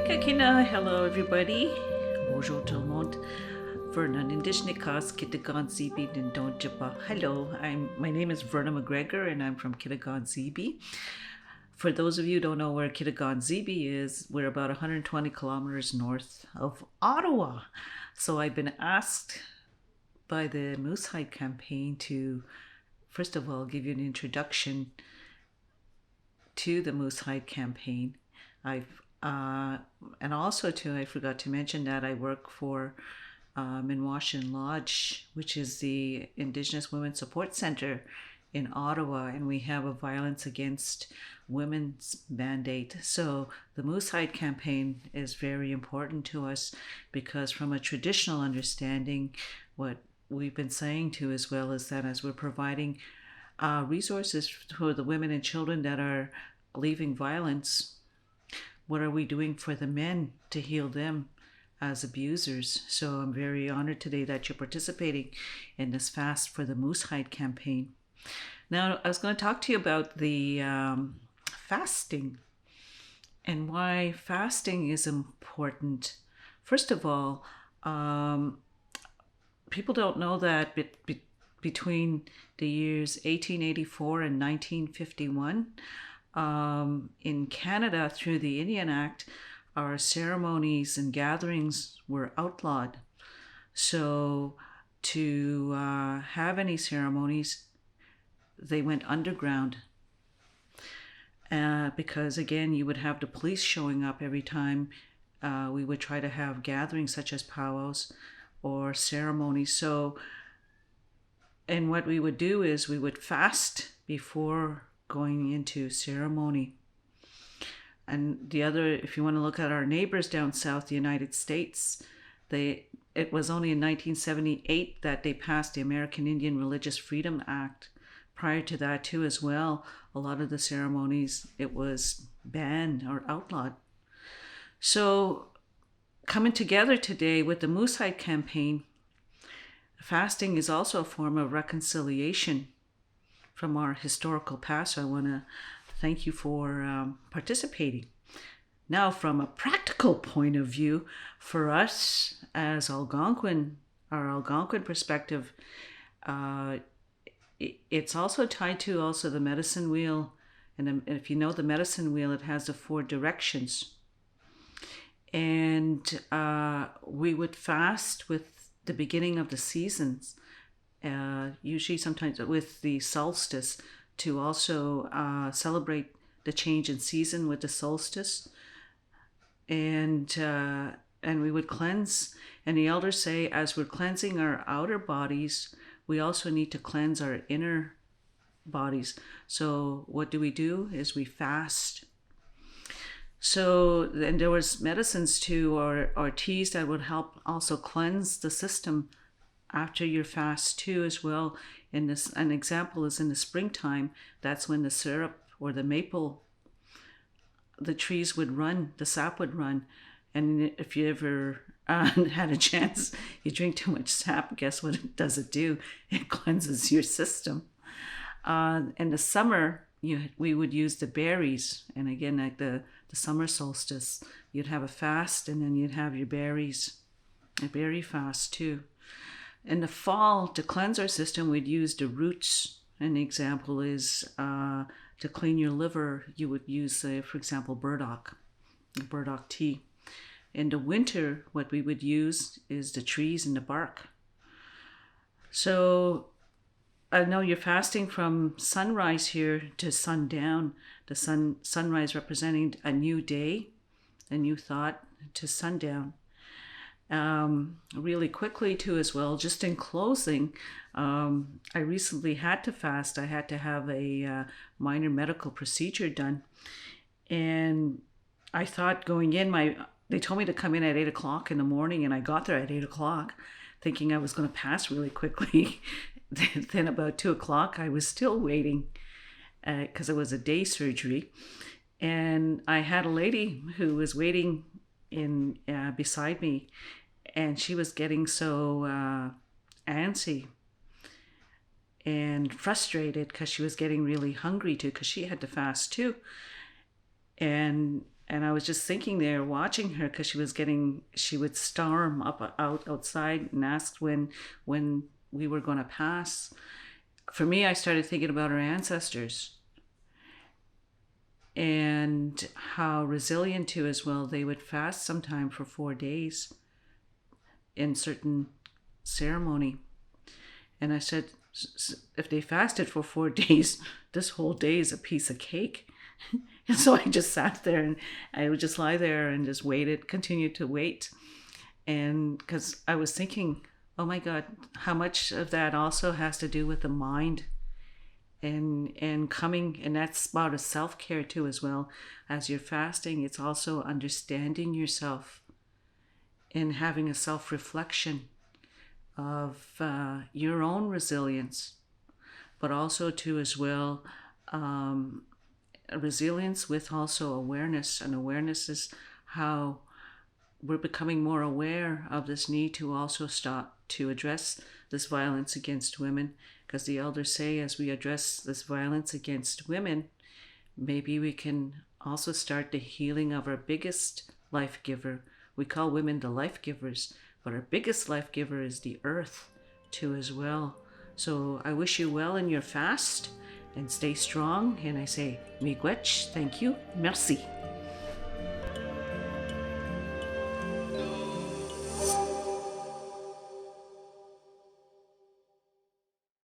Kina, hello everybody. Bonjour tout le monde. Verna Indigenous Kitagan Zibi Nindonjapa. Hello, my name is Verna McGregor and I'm from Kitagan Zibi. For those of you who don't know where Kitagan Zibi is, we're about 120 kilometers north of Ottawa. So I've been asked by the Moose Hide campaign to, first of all, give you an introduction to the Moose Hide campaign. And also too, I forgot to mention that I work for Minwashin Lodge, which is the Indigenous Women's Support Center in Ottawa, and we have a violence against women's mandate. So the Moose Hide campaign is very important to us because from a traditional understanding, what we've been saying to as well is that as we're providing resources for the women and children that are leaving violence, what are we doing for the men to heal them as abusers? So I'm very honored today that you're participating in this Fast for the Moose Hide campaign. Now, I was going to talk to you about the fasting and why fasting is important. First of all, people don't know that between the years 1884 and 1951, in Canada, through the Indian Act, our ceremonies and gatherings were outlawed. So to have any ceremonies, they went underground. Because again, you would have the police showing up every time we would try to have gatherings such as powwows or ceremonies. So, and what we would do is we would fast before going into ceremony. And the other, if you want to look at our neighbors down south, the United States, it was only in 1978 that they passed the American Indian Religious Freedom Act. Prior to that too as well, a lot of the ceremonies, it was banned or outlawed. So coming together today with the Moose Hide campaign, fasting is also a form of reconciliation from our historical past. So I want to thank you for participating. Now, from a practical point of view, for us as Algonquin, our Algonquin perspective, it's also tied to also the medicine wheel. And if you know the medicine wheel, it has the 4 directions. And we would fast with the beginning of the seasons. Usually sometimes with the solstice, to also celebrate the change in season with the solstice. And we would cleanse. And the elders say, as we're cleansing our outer bodies, we also need to cleanse our inner bodies. So what do? Is we fast. So then there was medicines too, or teas that would help also cleanse the system after your fast too as well. In this, an example is in the springtime. That's when the syrup or the maple, the trees would run, the sap would run. And if you ever had a chance, you drink too much sap, guess what it does it do? It cleanses your system. In the summer, we would use the berries. And again, like the summer solstice, you'd have a fast and then you'd have your berries, a berry fast too. In the fall, to cleanse our system, we'd use the roots. An example is to clean your liver, you would use, for example, burdock tea. In the winter, what we would use is the trees and the bark. So I know you're fasting from sunrise here to sundown. The sunrise representing a new day, a new thought, to sundown. Really quickly too as well, just in closing, I recently had to fast. I had to have a minor medical procedure done, and I thought going in, they told me to come in at 8 o'clock in the morning, and I got there at 8 o'clock thinking I was going to pass really quickly. Then about 2 o'clock I was still waiting because it was a day surgery, and I had a lady who was waiting in beside me, and she was getting so antsy and frustrated because she was getting really hungry too, because she had to fast too. And And I was just thinking there, watching her, because she would storm outside and ask when we were going to pass. For me, I started thinking about our ancestors and how resilient too as well. They would fast sometime for 4 days in certain ceremony. And I said, if they fasted for 4 days, this whole day is a piece of cake. And so I just sat there and I would just lie there and just continued to wait. And because I was thinking, oh my God, how much of that also has to do with the mind and coming, and that's part of self-care too as well. As you're fasting, it's also understanding yourself and having a self-reflection of your own resilience, but also too as well resilience with also awareness. And awareness is how we're becoming more aware of this need to also stop to address this violence against women, because the elders say as we address this violence against women, maybe we can also start the healing of our biggest life giver. We call women the life givers, but our biggest life giver is the earth too as well. So I wish you well in your fast and stay strong. And I say, miigwech, thank you, merci.